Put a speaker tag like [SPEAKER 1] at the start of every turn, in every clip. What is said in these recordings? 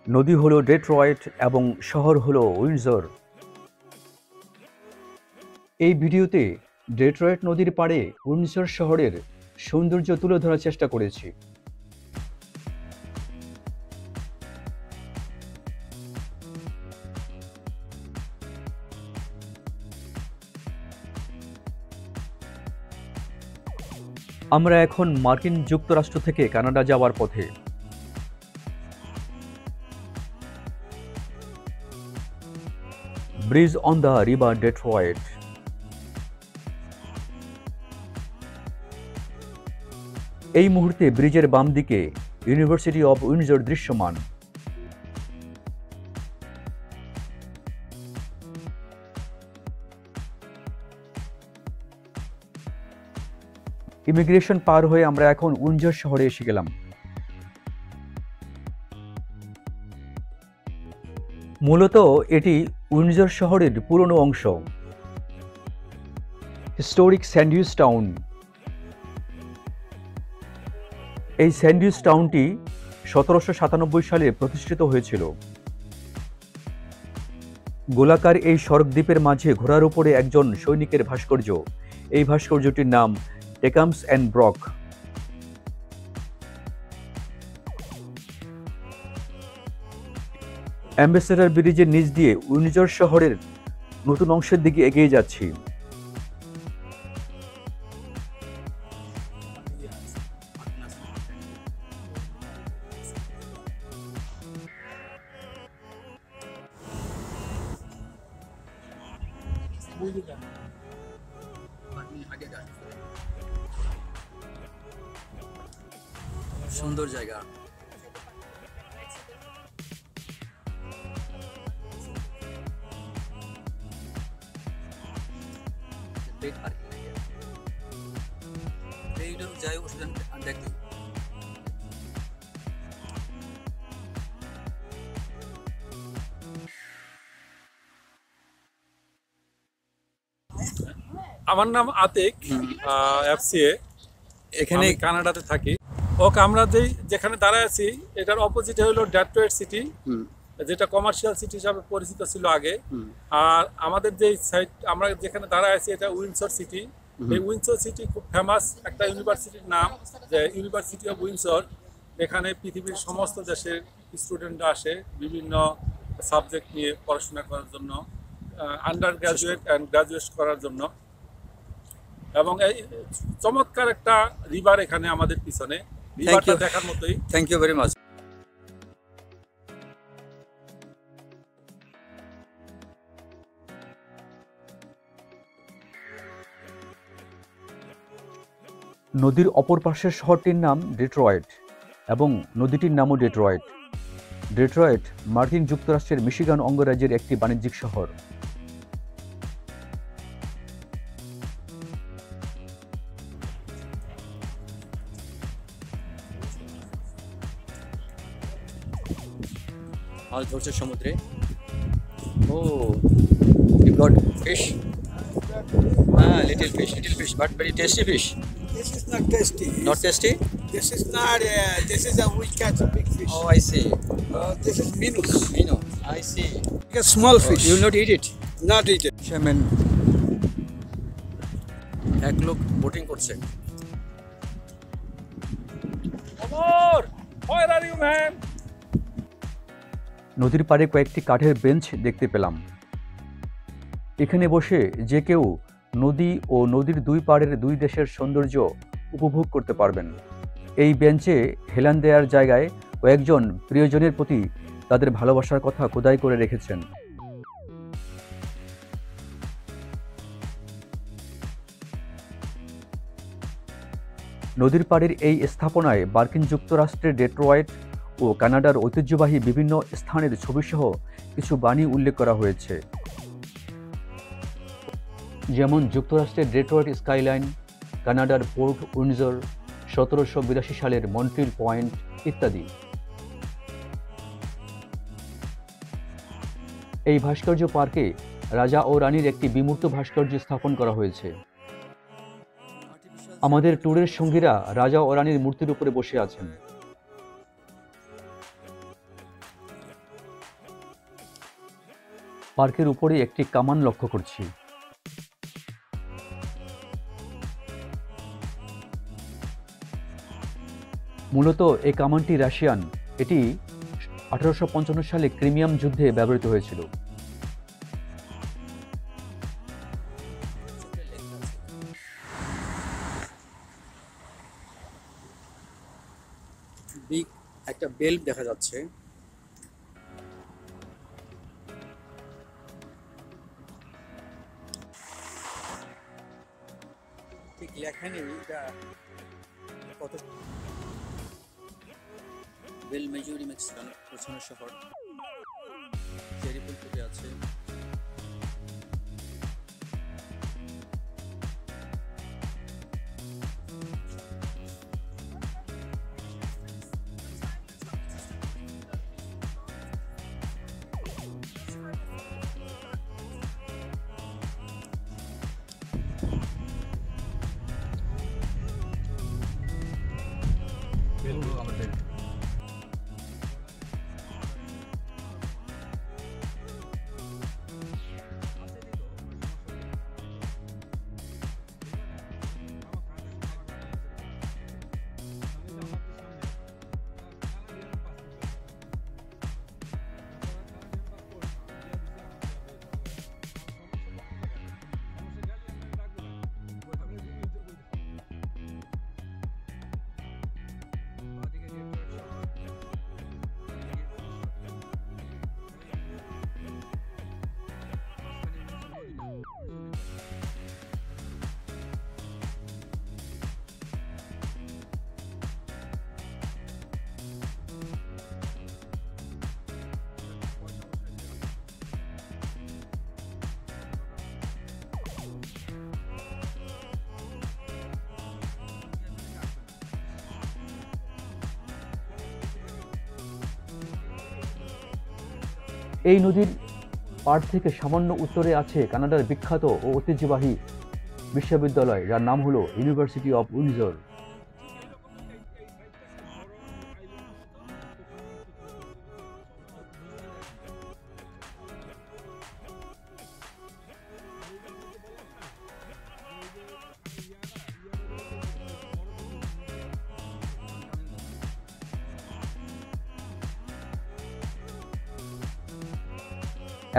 [SPEAKER 1] নদী হলো ডেট্রয়েট এবং শহর হলো উইন্ডসর। এই ভিডিওতে ডেট্রয়েট নদীর পাড়ে উইন্ডসর শহরের সৌন্দর্য তুলে ধরার চেষ্টা করেছি। আমরা এখন মার্কিন যুক্তরাষ্ট্র থেকে কানাডা যাওয়ার পথে। Bridge on the river Detroit. এই মুহূর্তে ব্রিজের বাম দিকে ইউনিভার্সিটি অব উইন্ডসর দৃশ্যমান। ইমিগ্রেশন পার হয়ে আমরা এখন উইন্ডসর শহরে এসে গেলাম। মূলত এটি উইন্ডসর শহরের পুরনো অংশ, হিস্টোরিক স্যান্ডউইচ টাউন। এই স্যান্ডউইচ টাউনটি 1797 সালে প্রতিষ্ঠিত হয়েছিল। গোলাকার এই সড়ক দ্বীপের মাঝে ঘোড়ার উপরে একজন সৈনিকের ভাস্কর্য। এই ভাস্কর্যটির নাম টেকামস অ্যান্ড ব্রক। অ্যাম্বাসেডর ব্রিজের নিচ দিয়ে উইন্ডসর শহরের নতুন অংশের দিকে এগিয়ে যাচ্ছি।
[SPEAKER 2] সুন্দর জায়গা। যাই দেখি
[SPEAKER 3] আমার নাম আতিক, এফসিএ। এখানে কানাডাতে থাকি। ওকে, আমরা যেখানে দাঁড়ায় আছি এটার অপোজিটে হলো ডেট্রয়েট সিটি, যেটা কমার্শিয়াল সিটি হিসাবে পরিচিত ছিল আগে। আর আমাদের যে সাইড আমরা যেখানে দাঁড়ায় আছি এটা উইন্ডসর সিটি। এই উইন্ডসর সিটি খুব ফেমাস একটা ইউনিভার্সিটির নাম, যে ইউনিভার্সিটি অফ উইন্ডসর। এখানে পৃথিবীর সমস্ত দেশের স্টুডেন্টরা আসে বিভিন্ন সাবজেক্ট নিয়ে পড়াশোনা করার জন্য, আন্ডার গ্রাজুয়েট অ্যান্ড গ্রাজুয়েট করার জন্য। এবং এই চমৎকার একটা রিভার এখানে আমাদের পিছনে, রিভারটা দেখার মতোই।
[SPEAKER 2] Thank you very much.
[SPEAKER 1] নদীর অপর পাশের শহরটির নাম ডেট্রয়েট এবং নদীটির নামও ডেট্রয়েট। ডেট্রয়েট মার্কিন যুক্তরাষ্ট্রের মিশিগান অঙ্গরাজ্যের একটি বাণিজ্যিক শহর।
[SPEAKER 2] মাছ ধরছে সমুদ্রে। ও, you got fish? Little fish, but very tasty fish.
[SPEAKER 4] This is not tasty.
[SPEAKER 2] Not tasty?
[SPEAKER 4] This is not. This is a we catch a big fish.
[SPEAKER 2] Oh, I see.
[SPEAKER 4] This is minnows.
[SPEAKER 2] Minnow. I see.
[SPEAKER 4] Like a small fish.
[SPEAKER 2] You will not eat it?
[SPEAKER 4] Not eat it.
[SPEAKER 2] Fisherman. এক লোক boating করছে।
[SPEAKER 3] Omar, where are you, man?
[SPEAKER 1] নদীর পাড়ে কয়েকটি কাঠের bench দেখতে পেলাম। এখানে বসে যে কেউ নদী ও নদীর দুই পাড়ের দুই দেশের সৌন্দর্য উপভোগ করতে পারবেন। এই বেঞ্চে হেলান দেওয়ার জায়গায় কয়েকজন প্রিয়জনের প্রতি তাদের ভালোবাসার কথা খোদাই করে রেখেছেন। নদীর পাড়ের এই স্থাপনায় মার্কিন যুক্তরাষ্ট্রের ডেট্রয়েট ও কানাডার ঐতিহ্যবাহী বিভিন্ন স্থানের ছবিসহ কিছু বাণী উল্লেখ করা হয়েছে, যেমন যুক্তরাষ্ট্রের ডেট্রয়েট স্কাইলাইন, কানাডার পোর্ট উইন্ডসর, 1782 সালের মন্ট্রিল পয়েন্ট ইত্যাদি। এই ভাস্কর্য পার্কে রাজা ও রানীর একটি বিমূর্ত ভাস্কর্য স্থাপন করা হয়েছে। আমাদের ট্যুরের সঙ্গীরা রাজা ও রানীর মূর্তির উপরে বসে আছেন। পার্কের উপরে একটি কামান লক্ষ্য করছি। মূলত এই কামানটি রাশিয়ান। এটি 1855 সালে ক্রিমিয়াম যুদ্ধে ব্যবহৃত হয়েছিল।
[SPEAKER 2] বিগ একটা বেল্ট দেখা যাচ্ছে। ঠিক লেখা নেই এটা কত। বেল মেজুরি মেক্সিকান পৌঁছানো শহর, চেরিপুল টুপে আছে।
[SPEAKER 1] এই নদীর পাড় থেকে সামান্য উত্তরে আছে কানাডার বিখ্যাত ও ঐতিহ্যবাহী বিশ্ববিদ্যালয়, যার নাম হলো ইউনিভার্সিটি অফ উইন্ডসর।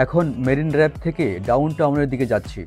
[SPEAKER 1] এখন মেরিন ড্রাইভ থেকে ডাউন টাউনের দিকে যাচ্ছি।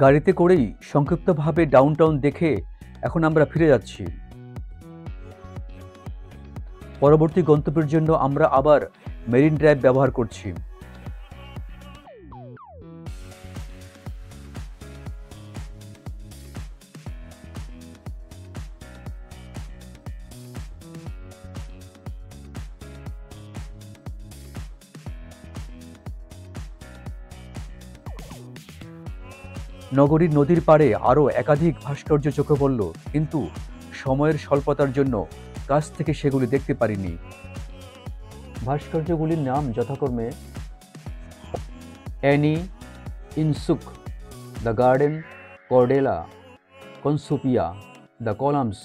[SPEAKER 1] গাড়িতে করেই সংক্ষিপ্তভাবে ডাউনটাউন দেখে এখন আমরা ফিরে যাচ্ছি। পরবর্তী গন্তব্যের জন্য আমরা আবার মেরিন ড্রাইভ ব্যবহার করছি। নগরীর নদীর পাড়ে আরও একাধিক ভাস্কর্য চোখে পড়ল, কিন্তু সময়ের স্বল্পতার জন্য কাছ থেকে সেগুলি দেখতে পারিনি। ভাস্কর্যগুলির নাম যথাক্রমে অ্যানি ইনসুক, দ্য গার্ডেন, কর্ডেলা, কনসুপিয়া, the columns,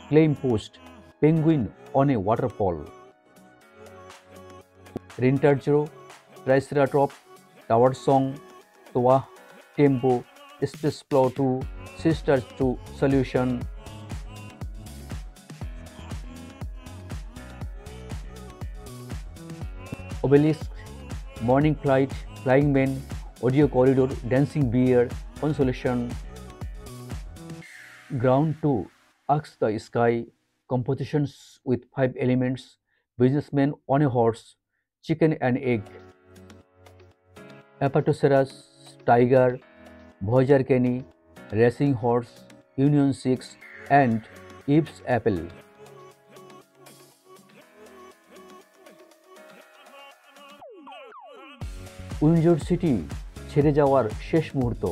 [SPEAKER 1] claim post, penguin on a waterfall. রিন্টার্জো, ট্রাইসেরাটপ, টাওয়ার সং, তোয়াহ, tempo, space flow 2, sisters 2 solution, Obelisk, Morning Flight, Flying Man, Audio Corridor, Dancing Bear, Consolation, Ground 2, Ask the Sky, Compositions with 5 Elements, Businessman on a Horse, Chicken and Egg, Apatosaurus, Tiger, Voyager Kenny, Racing Horse, Union 6, and Eve's Apple. Windsor city ছেড়ে যাওয়ার শেষ মুহূর্ত।